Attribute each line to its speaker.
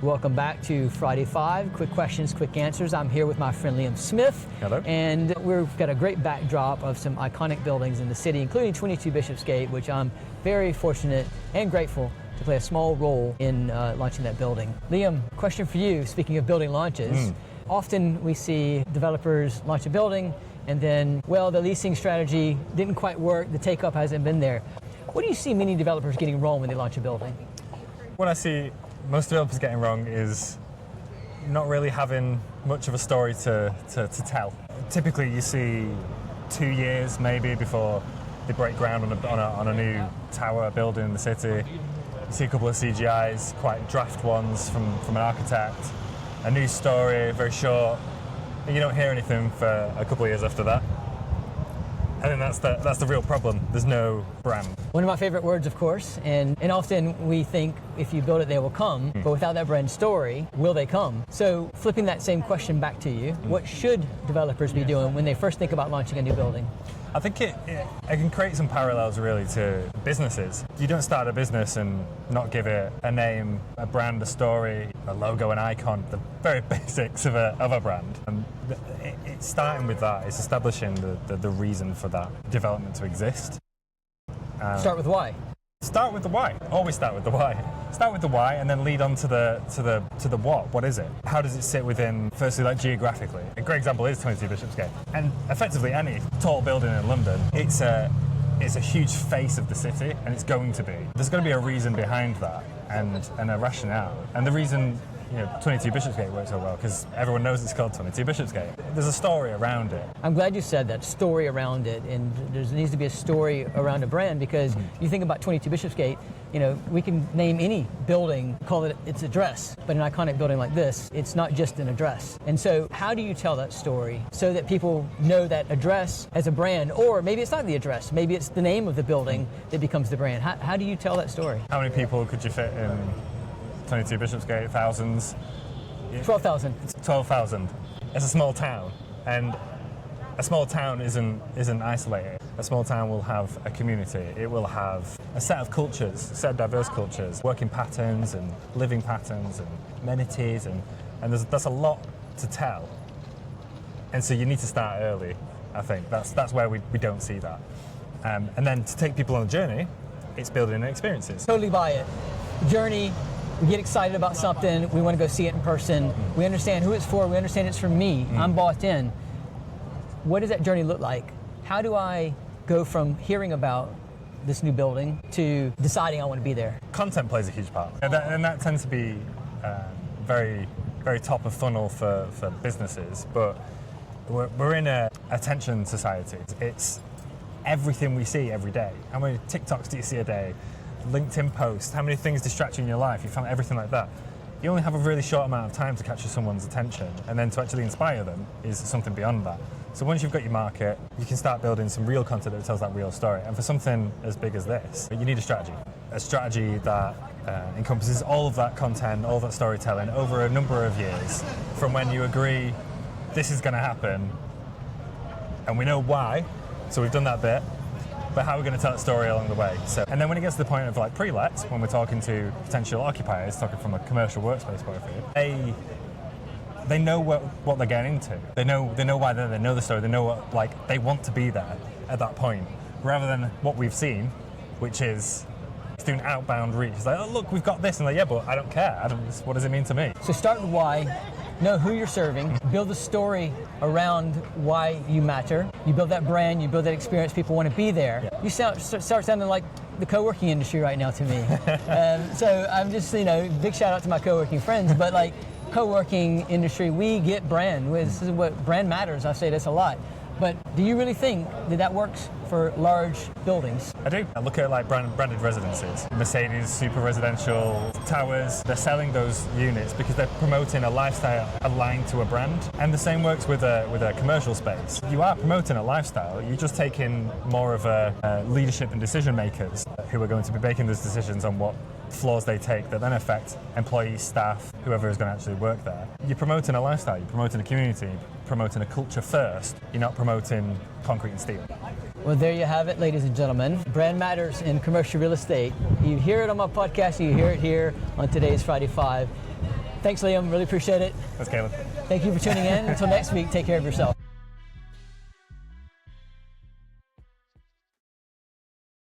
Speaker 1: Welcome back to Friday 5, quick questions, quick answers. I'm here with my friend Liam Smith.
Speaker 2: Hello.
Speaker 1: And we've got a great backdrop of some iconic buildings in the city, including 22 Bishopsgate, which I'm very fortunate and grateful to play a small role in launching that building. Liam, question for you, speaking of building launches. Often we see developers launch a building and then, well, the leasing strategy didn't quite work, the take-up hasn't been there. What do you see many developers getting wrong when they launch a building?
Speaker 2: What I see most developers getting wrong is not really having much of a story to tell. Typically you see 2 years maybe before they break ground on a new tower building in the city. You see a couple of CGIs, quite draft ones from an architect, a news story, very short, and you don't hear anything for a couple of years after that. I think that's the real problem. There's no brand.
Speaker 1: One of my favorite words, of course, and often we think if you build it, they will come, but without that brand story, will they come? So flipping that same question back to you, what should developers be doing when they first think about launching a new building?
Speaker 2: I think it can create some parallels really to businesses. You don't start a business and not give it a name, a brand, a story, a logo, an icon, the very basics of a brand. And it's starting with that. It's establishing the reason for that development to exist.
Speaker 1: Start with why.
Speaker 2: Start with the why. Always start with the why. Start with the why and then lead on to the what. What is it? How does it sit within, firstly, like geographically? A great example is 22 Bishopsgate. And effectively any tall building in London, it's a huge face of the city, and it's going to be. There's going to be a reason behind that and a rationale. And the reason 22 Bishopsgate works so well because everyone knows it's called 22 Bishopsgate. There's a story around it.
Speaker 1: I'm glad you said that, story around it, and there needs to be a story around a brand because you think about 22 Bishopsgate, we can name any building, call it its address, but an iconic building like this, it's not just an address. And so how do you tell that story so that people know that address as a brand, or maybe it's not the address, maybe it's the name of the building that becomes the brand. How do you tell that story?
Speaker 2: How many people could you fit in 22 Bishopsgate? Thousands?
Speaker 1: 12,000.
Speaker 2: It's 12,000. It's a small town, and a small town isn't isolated. A small town will have a community. It will have a set of cultures, a set of diverse cultures, working patterns and living patterns and amenities, and that's a lot to tell. And so you need to start early, I think. That's where we don't see that. And then to take people on a journey, it's building experiences.
Speaker 1: Totally buy it. Journey. We get excited about something, we want to go see it in person, we understand who it's for, we understand it's for me, I'm bought in. What does that journey look like? How do I go from hearing about this new building to deciding I want to be there?
Speaker 2: Content plays a huge part, and that tends to be very, very top of funnel for businesses, but we're in a attention society. It's everything we see every day. How many TikToks do you see a day? LinkedIn posts, how many things distract you in your life, you found everything like that. You only have a really short amount of time to capture someone's attention, and then to actually inspire them is something beyond that. So once you've got your market, you can start building some real content that tells that real story. And for something as big as this, you need a strategy that encompasses all of that content, all of that storytelling over a number of years, from when you agree this is going to happen, and we know why, so we've done that bit, but how are we going to tell that story along the way? So, and then when it gets to the point of like pre-lets, when we're talking to potential occupiers, talking from a commercial workspace point of view, they know what they're getting into. They know why they're there, they know the story, they know what, they want to be there at that point, rather than what we've seen, which is doing outbound reach. It's like, oh look, we've got this, and yeah, but I don't care. What does it mean to me?
Speaker 1: So start with why. Know who you're serving, build a story around why you matter. You build that brand, you build that experience, people want to be there. Yeah. You start sounding like the co-working industry right now to me. So I'm just, big shout out to my co-working friends, but co-working industry, we get brand. This is what brand matters. I say this a lot. But do you really think that works for large buildings?
Speaker 2: I do. I look at branded residences. Mercedes, super residential towers. They're selling those units because they're promoting a lifestyle aligned to a brand. And the same works with a commercial space. You are promoting a lifestyle. You're just taking more of a leadership and decision makers who are going to be making those decisions on what floors they take that then affect employees, staff, whoever is going to actually work there. You're promoting a lifestyle, you're promoting a community, you're promoting a culture first. You're not promoting concrete and steel.
Speaker 1: Well, there you have it, ladies and gentlemen. Brand matters in commercial real estate. You hear it on my podcast, you hear it here on today's Friday 5. Thanks, Liam. Really appreciate it.
Speaker 2: That's Caleb.
Speaker 1: Thank you for tuning in. Until next week, take care of yourself.